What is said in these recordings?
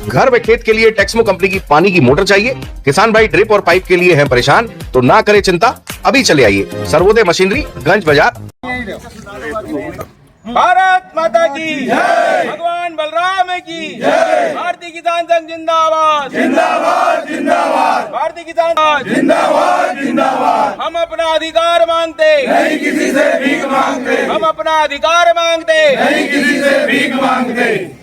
घर व खेत के लिए टेक्समो कंपनी की पानी की मोटर चाहिए? किसान भाई ड्रिप और पाइप के लिए हैं परेशान? तो ना करे चिंता, अभी चले आइए सर्वोदय मशीनरी, गंज बाजार। भारत माता की जय, भगवान बलराम की जय, भारतीय किसान संघ जिंदाबाद जिंदाबाद जिंदाबाद, भारतीय किसान जिंदाबाद जिंदाबाद। हम अपना अधिकार मांगते नहीं किसी से भीख मांगते, हम अपना अधिकार मांगते नहीं किसी से भीख मांगते।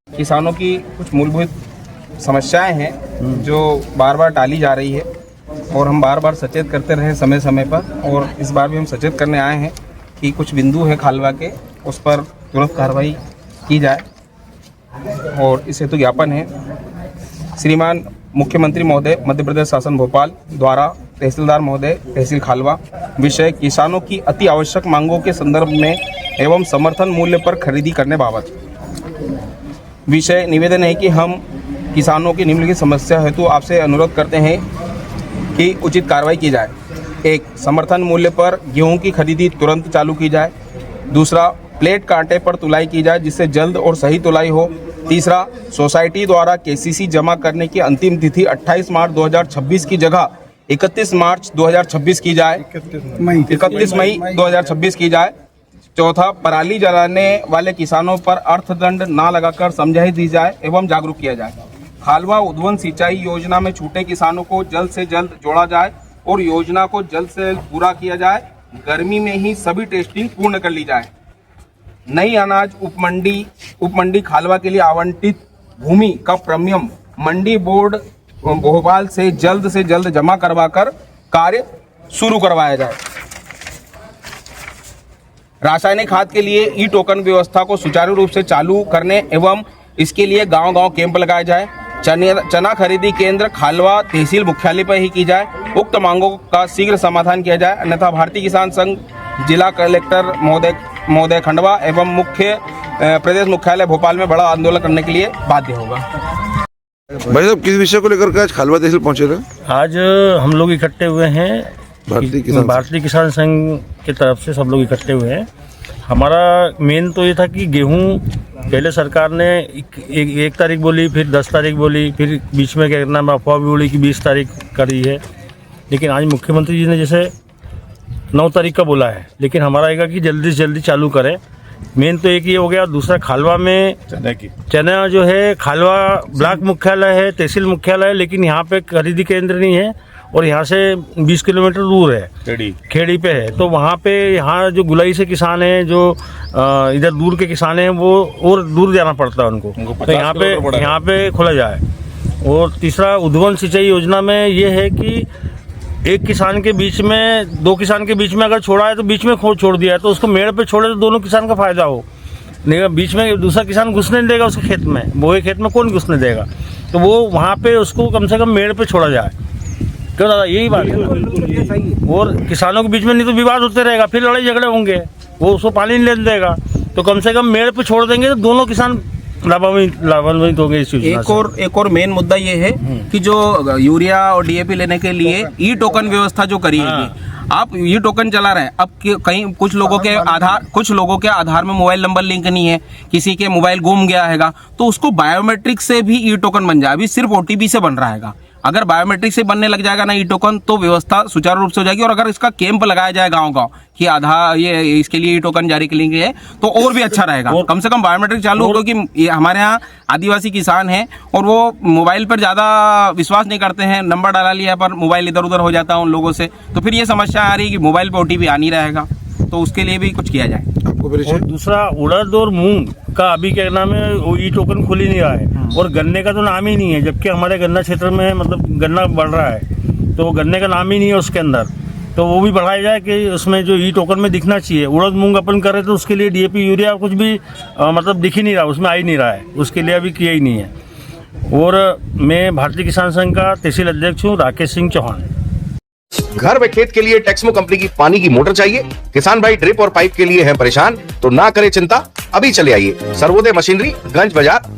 किसानों की कुछ मूलभूत समस्याएं हैं जो बार बार टाली जा रही है और हम बार बार सचेत करते रहे समय समय पर, और इस बार भी हम सचेत करने आए हैं कि कुछ बिंदु है खालवा के, उस पर तुरंत कार्रवाई की जाए। और इस हेतु ज्ञापन है श्रीमान मुख्यमंत्री महोदय मध्य प्रदेश शासन भोपाल द्वारा तहसीलदार महोदय तहसील खालवा, विषय किसानों की अति आवश्यक मांगों के संदर्भ में एवं समर्थन मूल्य पर खरीदी करने बाबत। विषय निवेदन है कि हम किसानों की निम्नलिखित समस्या हेतु आपसे अनुरोध करते हैं कि उचित कार्रवाई की जाए। एक, समर्थन मूल्य पर गेहूं की खरीदी तुरंत चालू की जाए। दूसरा, प्लेट कांटे पर तुलाई की जाए जिससे जल्द और सही तुलाई हो। तीसरा, सोसाइटी द्वारा केसीसी जमा करने की अंतिम तिथि 28 मार्च 2026 की जगह 31 मार्च 2026 की जाए, 31 मई 2026 की जाए। चौथा, पराली जलाने वाले किसानों पर अर्थदंड ना लगाकर समझाई दी जाए एवं जागरूक किया जाए। खालवा उद्वन सिंचाई योजना में छूटे किसानों को जल्द से जल्द जोड़ा जाए और योजना को जल्द से जल्द पूरा किया जाए। गर्मी में ही सभी टेस्टिंग पूर्ण कर ली जाए। नई अनाज उपमंडी खालवा के लिए आवंटित भूमि का प्रीमियम मंडी बोर्ड भोपाल से जल्द जमा करवाकर कार्य शुरू करवाया जाए। रासायनिक खाद के लिए ई टोकन व्यवस्था को सुचारू रूप से चालू करने एवं इसके लिए गांव-गांव कैंप लगाए जाए। चना खरीदी केंद्र खालवा तहसील मुख्यालय पर ही की जाए। उक्त मांगों का शीघ्र समाधान किया जाए, अन्यथा भारतीय किसान संघ जिला कलेक्टर महोदय खंडवा एवं मुख्य प्रदेश मुख्यालय भोपाल में बड़ा आंदोलन करने के लिए बाध्य होगा। भाई साहब, किस विषय को लेकर आज खालवा तहसील पहुंचे थे? आज हम लोग इकट्ठे हुए हैं भारतीय किसान संघ की तरफ से, सब लोग इकट्ठे हुए हैं। हमारा मेन तो ये था कि गेहूं पहले सरकार ने एक तारीख बोली, फिर 10 तारीख बोली, फिर बीच में क्या करना में अफवाह भी उड़ी कि 20 तारीख करी है, लेकिन आज मुख्यमंत्री जी ने जैसे 9 तारीख का बोला है, लेकिन हमारा आएगा कि जल्दी से जल्दी चालू करें। मेन तो एक ये हो गया। दूसरा, खालवा में चना जो है, खालवा ब्लॉक मुख्यालय है, तहसील मुख्यालय है, लेकिन यहाँ पे खरीदी केंद्र नहीं है और यहाँ से 20 किलोमीटर दूर है, खेड़ी पे है। तो वहाँ पे यहाँ जो गुलाई से किसान हैं, जो इधर दूर के किसान हैं, वो और दूर जाना पड़ता है उनको, तो यहाँ पे खोला जाए। और तीसरा, उद्वन सिंचाई योजना में ये है कि एक किसान के बीच में, 2 किसान के बीच में अगर छोड़ा है तो बीच में छोड़ दिया है, तो उसको मेड़ पे छोड़े तो दोनों किसान का फायदा हो। नहीं, बीच में दूसरा किसान घुसने नहीं देगा उसके खेत में, बोए खेत में कौन घुसने देगा, तो वो वहाँ पे उसको कम से कम मेड़ पे छोड़ा जाए। क्यों दादा, यही बात है। और किसानों के बीच में नहीं तो विवाद होते रहेगा, फिर लड़ाई झगड़े होंगे, वो उसको पानी नहीं लेने देगा। तो कम से कम मेड़ पे छोड़ देंगे तो दोनों किसान लाभान्वित होंगे इस योजना से। एक और मेन मुद्दा ये है कि जो यूरिया और डीएपी लेने के लिए ई टोकन व्यवस्था जो करी है, आप ये टोकन चला रहे हैं। अब कहीं कुछ लोगों के आधार में मोबाइल नंबर लिंक नहीं है, किसी के मोबाइल गुम गया हैगा, तो उसको बायोमेट्रिक से भी ई टोकन बन जाए। अभी सिर्फ ओटीपी से बन रहा हैगा, अगर बायोमेट्रिक से बनने लग जाएगा ना ई टोकन, तो व्यवस्था सुचारू रूप से हो जाएगी। और अगर इसका कैंप लगाया जाए गांव-गांव कि आधार ये इसके लिए ई टोकन जारी के लिए है, तो और भी अच्छा रहेगा। कम से कम बायोमेट्रिक चालू हो, क्योंकि हमारे यहाँ आदिवासी किसान हैं और वो मोबाइल पर ज्यादा विश्वास नहीं करते हैं। नंबर डाला लिया पर मोबाइल इधर उधर हो जाता है उन लोगों से, तो फिर ये समस्या आ रही है कि मोबाइल पर ओटीपी आ नहीं रहेगा, तो उसके लिए भी कुछ किया जाए। और दूसरा, उड़द और मूंग का अभी क्या नाम है, वो ई टोकन खुल ही नहीं रहा है, और गन्ने का तो नाम ही नहीं है, जबकि हमारे गन्ना क्षेत्र में मतलब गन्ना बढ़ रहा है, तो गन्ने का नाम ही नहीं है उसके अंदर। तो वो भी बढ़ाया जाए कि उसमें जो ई टोकन में दिखना चाहिए। उड़द मूंग अपन कर रहे तो उसके लिए डीएपी यूरिया कुछ भी मतलब दिख ही नहीं रहा, उसमें आ ही नहीं रहा है, उसके लिए अभी किया ही नहीं है। और मैं भारतीय किसान संघ का तहसील अध्यक्ष हूँ, राकेश सिंह चौहान। घर व खेत के लिए टेक्समो कंपनी की पानी की मोटर चाहिए? किसान भाई ड्रिप और पाइप के लिए हैं परेशान? तो ना करे चिंता, अभी चले आइए सर्वोदय मशीनरी, गंज बाजार।